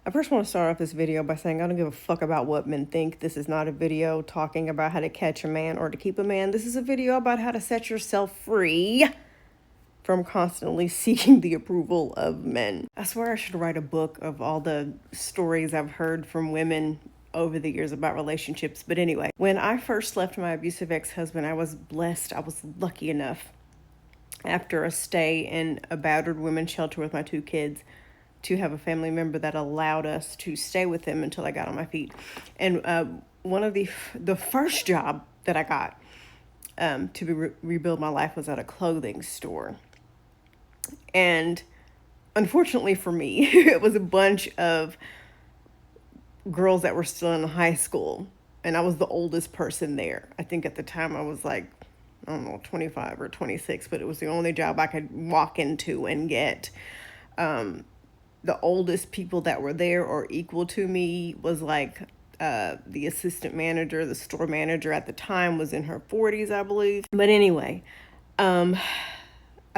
I first want to start off this video by saying I don't give a fuck about what men think. This is not a video talking about how to catch a man or to keep a man. This is a video about how to set yourself free from constantly seeking the approval of men. I swear I should write a book of all the stories I've heard from women over the years about relationships. But anyway, when I first left my abusive ex-husband, I was blessed. I was lucky enough, after a stay in a battered women's shelter with my 2 kids, to have a family member that allowed us to stay with him until I got on my feet. And one of the first job that I got to rebuild my life was at a clothing store. And unfortunately for me, it was a bunch of girls that were still in high school. And I was the oldest person there. I think at the time I was like, I don't know, 25 or 26, but it was the only job I could walk into and get. The oldest people that were there or equal to me was like the assistant manager, the store manager at the time was in her 40s, I believe. But anyway, I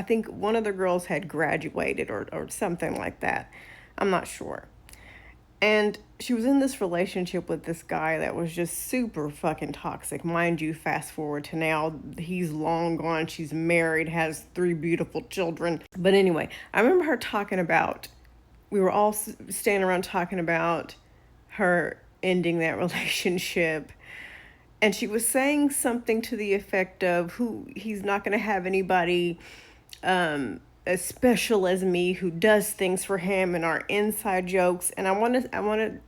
think one of the girls had graduated or something like that. I'm not sure. And she was in this relationship with this guy that was just super fucking toxic. Mind you, fast forward to now, he's long gone. She's married, has 3 beautiful children. But anyway, I remember her talking about, we were all standing around talking about her ending that relationship. And she was saying something to the effect of he's not going to have anybody as special as me who does things for him and our inside jokes. And I want to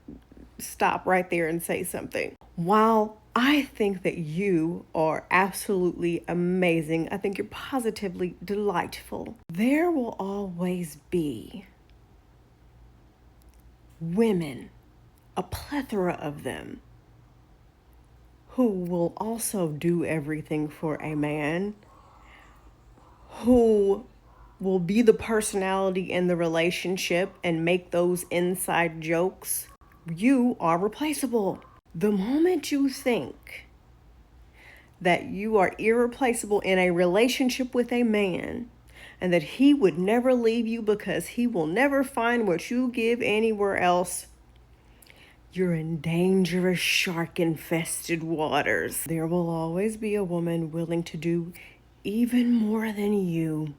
stop right there and say something. While I think that you are absolutely amazing, I think you're positively delightful, there will always be women, a plethora of them, who will also do everything for a man, who will be the personality in the relationship and make those inside jokes. You are replaceable. The moment you think that you are irreplaceable in a relationship with a man and that he would never leave you because he will never find what you give anywhere else, you're in dangerous shark-infested waters. There will always be a woman willing to do even more than you.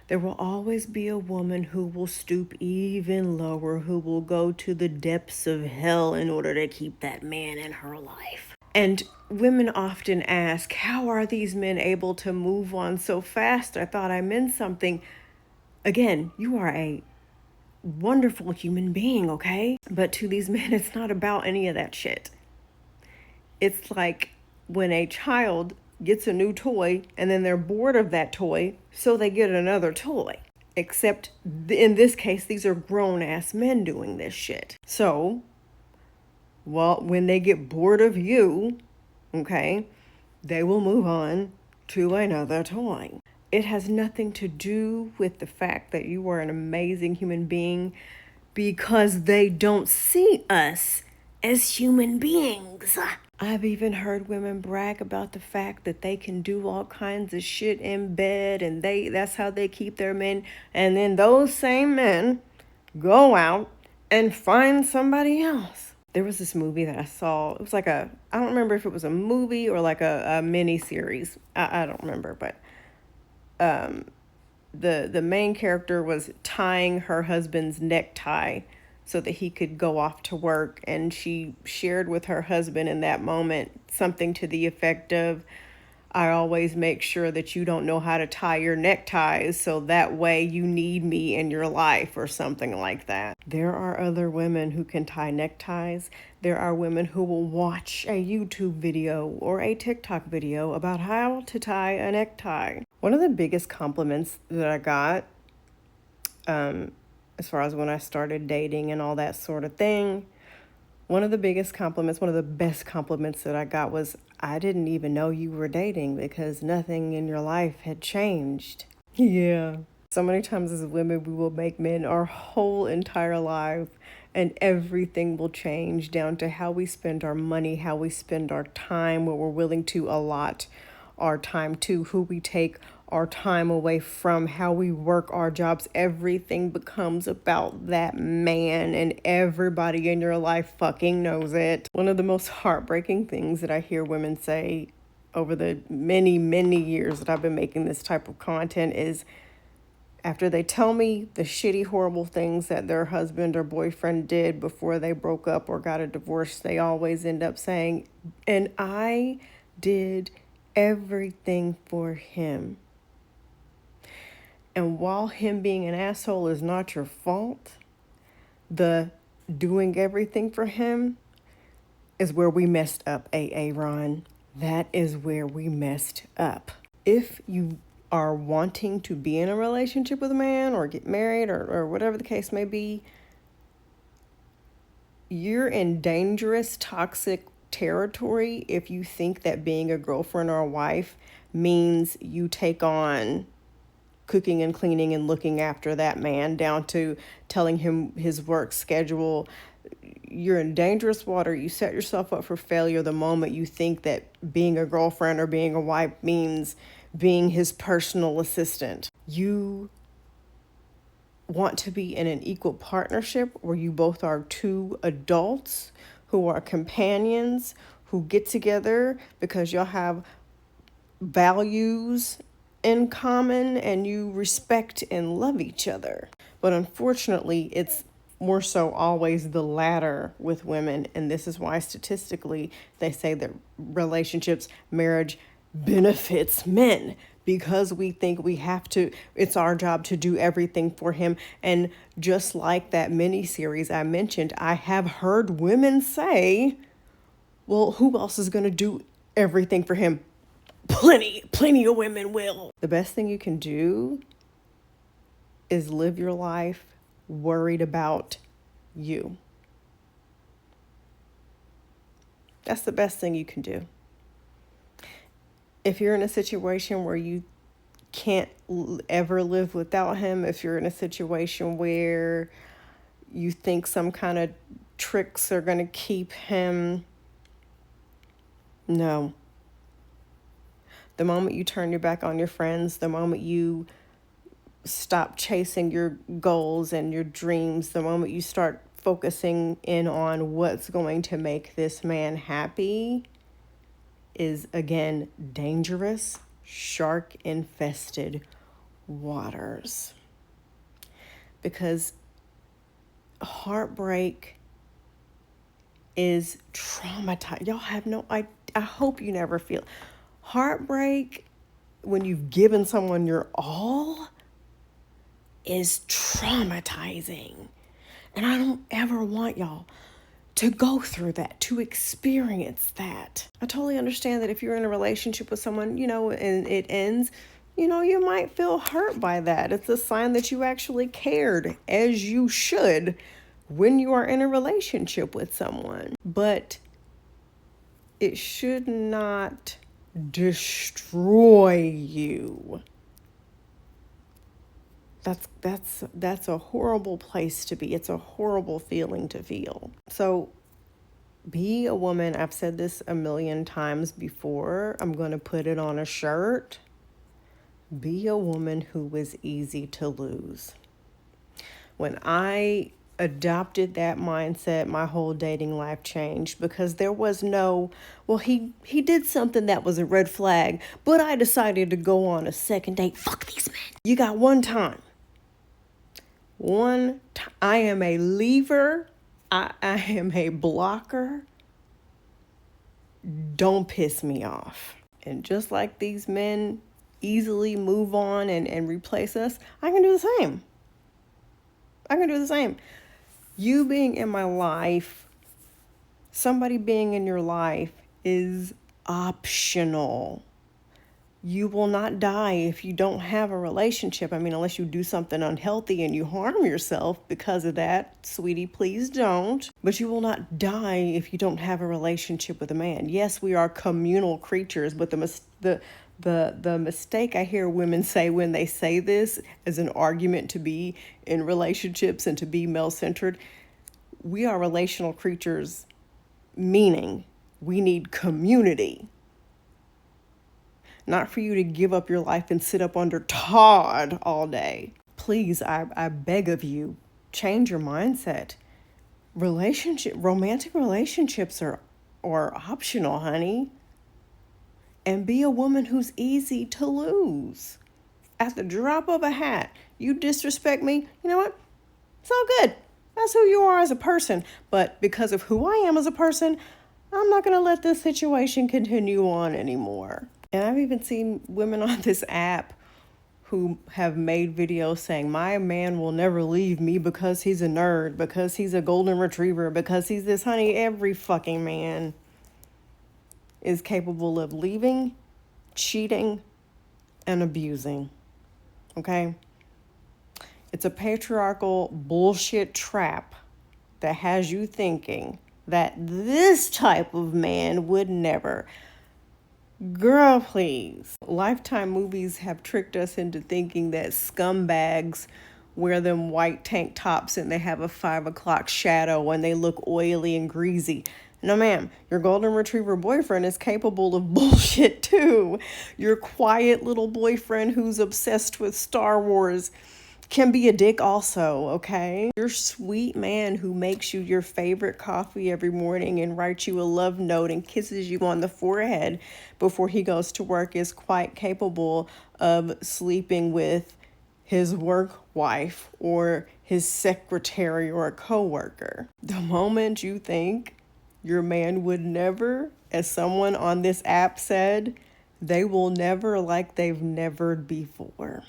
There will always be a woman who will stoop even lower, who will go to the depths of hell in order to keep that man in her life. And women often ask, how are these men able to move on so fast? I thought I meant something. Again, you are a wonderful human being, okay? But to these men, it's not about any of that shit. It's like when a child gets a new toy and then they're bored of that toy, so they get another toy. Except in this case, these are grown-ass men doing this shit. So, well, when they get bored of you, okay, they will move on to another toy. It has nothing to do with the fact that you are an amazing human being, because they don't see us as human beings. I've even heard women brag about the fact that they can do all kinds of shit in bed and that's how they keep their men. And then those same men go out and find somebody else. There was this movie that I saw. It was like I don't remember if it was a movie or like a mini series. I don't remember, but the main character was tying her husband's necktie so that he could go off to work. And she shared with her husband in that moment something to the effect of, I always make sure that you don't know how to tie your neckties, so that way you need me in your life, or something like that. There are other women who can tie neckties. There are women who will watch a YouTube video or a TikTok video about how to tie a necktie. One of the biggest compliments that I got, as far as when I started dating and all that sort of thing, one of the biggest compliments, one of the best compliments that I got was, I didn't even know you were dating because nothing in your life had changed. Yeah. So many times as women, we will make men our whole entire life, and everything will change down to how we spend our money, how we spend our time, what we're willing to allot our time to, who we take our time away from how we work our jobs. Everything becomes about that man, and everybody in your life fucking knows it. One of the most heartbreaking things that I hear women say over the many, many years that I've been making this type of content is, after they tell me the shitty, horrible things that their husband or boyfriend did before they broke up or got a divorce, they always end up saying, and I did everything for him. And while him being an asshole is not your fault, the doing everything for him is where we messed up, Ron. That is where we messed up. If you are wanting to be in a relationship with a man or get married or whatever the case may be, you're in dangerous, toxic territory if you think that being a girlfriend or a wife means you take on cooking and cleaning and looking after that man down to telling him his work schedule. You're in dangerous water. You set yourself up for failure the moment you think that being a girlfriend or being a wife means being his personal assistant. You want to be in an equal partnership where you both are two adults who are companions, who get together because y'all have values in common and you respect and love each other. But unfortunately, it's more so always the latter with women. And this is why statistically they say that relationships, marriage benefits men, because we think we have to, it's our job to do everything for him. And just like that mini series I mentioned, I have heard women say, well, who else is going to do everything for him? Plenty of women will. The best thing you can do is live your life worried about you. That's the best thing you can do. If you're in a situation where you can't ever live without him, if you're in a situation where you think some kind of tricks are going to keep him, no. The moment you turn your back on your friends, the moment you stop chasing your goals and your dreams, the moment you start focusing in on what's going to make this man happy, is again dangerous, shark-infested waters. Because heartbreak is traumatizing. Y'all have no, I hope you never feel heartbreak when you've given someone your all is traumatizing. And I don't ever want y'all to go through that, to experience that. I totally understand that if you're in a relationship with someone, and it ends, you might feel hurt by that. It's a sign that you actually cared, as you should, when you are in a relationship with someone. But it should not destroy you. That's a horrible place to be. It's a horrible feeling to feel. So be a woman. I've said this a million times before. I'm going to put it on a shirt. Be a woman who was easy to lose. When I adopted that mindset, my whole dating life changed, because there was no, well, he did something that was a red flag, but I decided to go on a second date. Fuck these men. You got one time. I am a leaver. I am a blocker. Don't piss me off. And just like these men easily move on and replace us, I can do the same. You being in my life, somebody being in your life is optional. You will not die if you don't have a relationship. I mean, unless you do something unhealthy and you harm yourself because of that, sweetie, please don't. But you will not die if you don't have a relationship with a man. Yes, we are communal creatures, but the mistake I hear women say when they say this as an argument to be in relationships and to be male-centered, we are relational creatures, meaning we need community. not for you to give up your life and sit up under Todd all day. Please, I beg of you, change your mindset. Romantic relationships are optional, honey. And be a woman who's easy to lose. At the drop of a hat, you disrespect me, you know what? It's all good. That's who you are as a person. But because of who I am as a person, I'm not going to let this situation continue on anymore. And I've even seen women on this app who have made videos saying, my man will never leave me because he's a nerd, because he's a golden retriever, because he's this. Honey, every fucking man is capable of leaving, cheating, and abusing. Okay? It's a patriarchal bullshit trap that has you thinking that this type of man would never. Girl, please. Lifetime movies have tricked us into thinking that scumbags wear them white tank tops and they have a 5 o'clock shadow and they look oily and greasy. No, ma'am. Your golden retriever boyfriend is capable of bullshit too. Your quiet little boyfriend who's obsessed with Star Wars can be a dick also, okay? Your sweet man who makes you your favorite coffee every morning and writes you a love note and kisses you on the forehead before he goes to work is quite capable of sleeping with his work wife or his secretary or a coworker. The moment you think your man would never, as someone on this app said, they will never like they've never before.